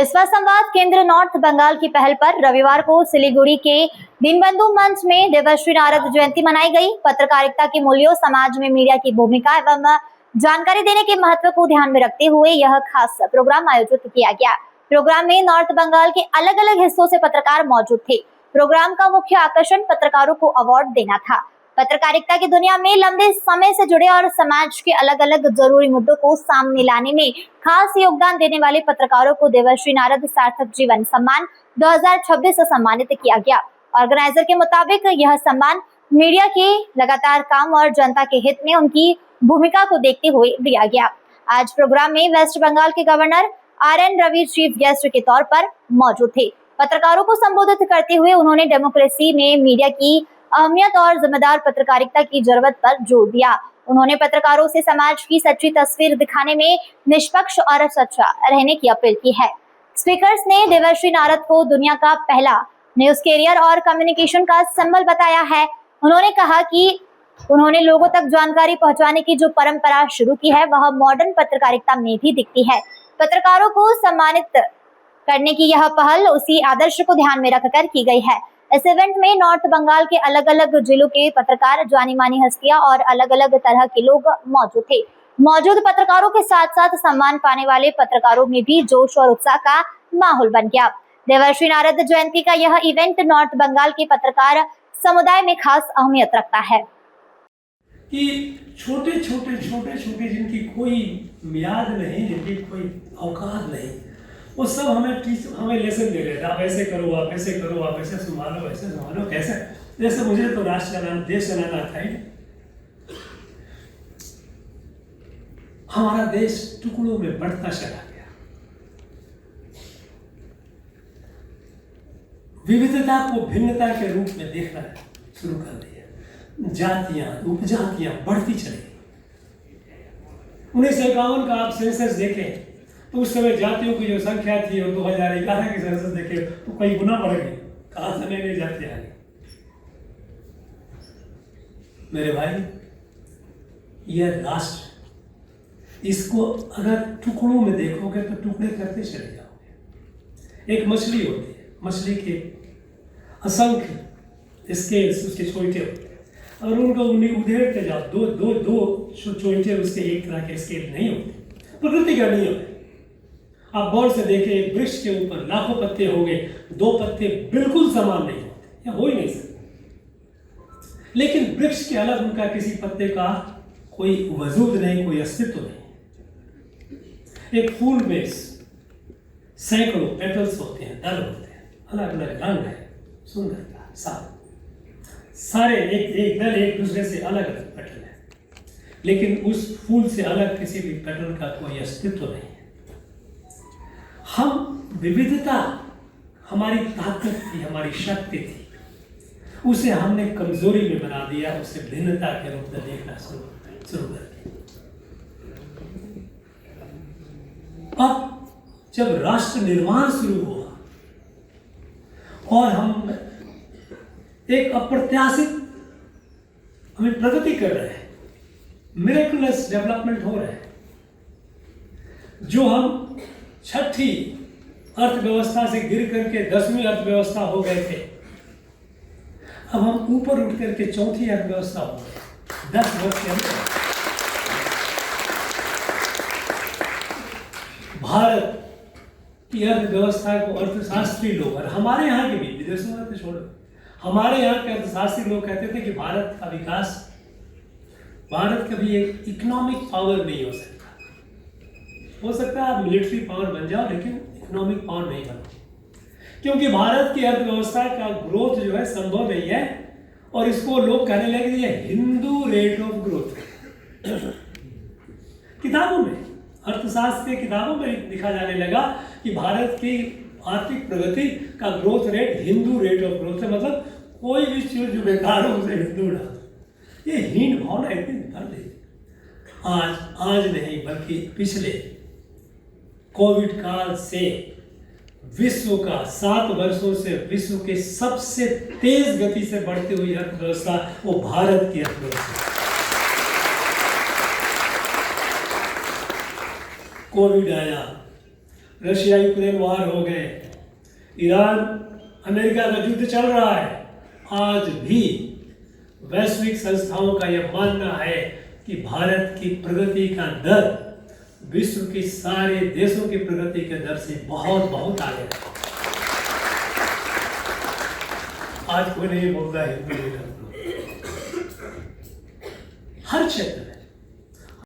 विश्व संवाद केंद्र नॉर्थ बंगाल की पहल पर रविवार को सिलीगुड़ी के दीनबंधु मंच में देवर्षि नारद जयंती मनाई गई। पत्रकारिता के मूल्यों, समाज में मीडिया की भूमिका एवं जानकारी देने के महत्व को ध्यान में रखते हुए यह खास प्रोग्राम आयोजित किया गया। प्रोग्राम में नॉर्थ बंगाल के अलग अलग हिस्सों से पत्रकार मौजूद थे। प्रोग्राम का मुख्य आकर्षण पत्रकारों को अवार्ड देना था। पत्रकारिता की दुनिया में लंबे समय से जुड़े और समाज के अलग अलग जरूरी मुद्दों को सामने लाने में खास योगदान देने वाले पत्रकारों को देवर्षि नारद सार्थक जीवन सम्मान 2026 से सम्मानित किया गया। ऑर्गेनाइजर के मुताबिक यह सम्मान मीडिया के लगातार काम और जनता के हित में उनकी भूमिका को देखते हुए दिया गया। आज प्रोग्राम में वेस्ट बंगाल के governor RN Ravi chief guest के तौर पर मौजूद थे। पत्रकारों को संबोधित करते हुए उन्होंने डेमोक्रेसी में मीडिया की अहमियत और जिम्मेदार पत्रकारिता की जरूरत पर जोर दिया। उन्होंने पत्रकारों से समाज की सच्ची तस्वीर दिखाने में निष्पक्ष और सच्चा रहने की अपील की है। स्पीकर्स ने देवर्षि नारद को दुनिया का पहला न्यूज कैरियर और कम्युनिकेशन का सिंबल बताया है। उन्होंने कहा कि उन्होंने लोगों तक जानकारी पहुंचाने की जो परंपरा शुरू की है वह मॉडर्न पत्रकारिता में भी दिखती है। पत्रकारों को सम्मानित करने की यह पहल उसी आदर्श को ध्यान में रखकर की गई है। इस इवेंट में नॉर्थ बंगाल के अलग अलग जिलों के पत्रकार, जानी मानी हस्तियां और अलग अलग तरह के लोग मौजूद थे। मौजूद पत्रकारों के साथ साथ सम्मान पाने वाले पत्रकारों में भी जोश और उत्साह का माहौल बन गया। देवर्षि नारद जयंती का यह इवेंट नॉर्थ बंगाल के पत्रकार समुदाय में खास अहमियत रखता है कि छोटे छोटे जिनकी कोई मियाद नहीं, जिनकी कोई औकात नहीं, वो सब हमें लेसन दे रहे थे। आप ऐसे करो, आप ऐसे करो, आप ऐसे संभालो, ऐसे संभालो। कैसे? जैसे मुझे तो राष्ट्र चलाना, देश चलाना था ही। हमारा देश टुकड़ों में बढ़ता चला गया। विविधता को भिन्नता के रूप में देखना शुरू कर दिया। जातियां, उपजातियां बढ़ती चली। 1951 का आप सेंसस देखें तो उस समय जातियों की जो संख्या थी और 2011 की सेंसस देखे तो कई गुना बढ़ गई। कहां से नई जाति आ गई? मेरे भाई, यह राष्ट्र, इसको अगर टुकड़ों में देखोगे तो टुकड़े करते चले जाओगे। एक मछली होती है, मछली के असंख्य स्केल्स उसके छोटे होते हैं और उनको उधेड़ते जाओ, दो छोटे उसके एक तरह के स्केल नहीं होते। प्रकृति का नियम है। आप गौर से देखें, एक वृक्ष के ऊपर लाखों पत्ते होंगे, 2 पत्ते बिल्कुल समान नहीं होते, या हो ही नहीं सकते। लेकिन वृक्ष के अलग उनका किसी पत्ते का कोई वजूद नहीं, कोई अस्तित्व नहीं। एक फूल में सैकड़ों पेटल्स होते हैं, दल होते हैं, अलग अलग रंग है, सुंदरता, सारे एक दल एक दूसरे से अलग अलग पेटल है, लेकिन उस फूल से अलग किसी भी पेटल का कोई अस्तित्व नहीं है। हम विविधता हमारी ताकत थी, हमारी शक्ति थी, उसे हमने कमजोरी में बना दिया, उसे भिन्नता के रूप में देखना शुरू कर दिया। अब जब राष्ट्र निर्माण शुरू हुआ और हम एक अप्रत्याशित हमें प्रगति कर रहे हैं, मिरेकुलस डेवलपमेंट हो रहा है, जो हम छठी अर्थव्यवस्था से गिर करके 10वीं अर्थव्यवस्था हो गए थे, अब हम ऊपर उठ करके 4थी अर्थव्यवस्था हो गए 10 वर्ष के अंदर। भारत की अर्थव्यवस्था को अर्थशास्त्री लोग, और हमारे यहाँ के भी, विदेशों में तो छोड़ो, हमारे यहाँ के अर्थशास्त्री लोग कहते थे कि भारत का विकास, भारत कभी एक इकोनॉमिक पावर नहीं हो सकता। हो सकता है आप मिलिट्री पावर बन जाओ, लेकिन इकोनॉमिक पावर नहीं बनो, क्योंकि भारत की अर्थव्यवस्था का ग्रोथ जो है संभव नहीं है। और इसको लोग कहने लगे ये हिंदू रेट ऑफ ग्रोथ। किताबों में, अर्थशास्त्र की किताबों में लिखा जाने लगा कि भारत की आर्थिक प्रगति का growth rate Hindu rate of growth है, मतलब कोई भी चीज जो बेकार हो उसे हिंदू डाल। ये हीन भावना इतनी निकल रही। आज नहीं बल्कि पिछले कोविड काल से विश्व का 7 वर्षों से विश्व के सबसे तेज गति से बढ़ती हुई अर्थव्यवस्था वो भारत की अर्थव्यवस्था। कोविड आया, रशिया यूक्रेन वार हो गए, ईरान अमेरिका का युद्ध चल रहा है, आज भी वैश्विक संस्थाओं का यह मानना है कि भारत की प्रगति का दर विश्व के सारे देशों की प्रगति के दर से बहुत बहुत आगे है। आज कोई नहीं बोलता हिंदी लीडर को, हर क्षेत्र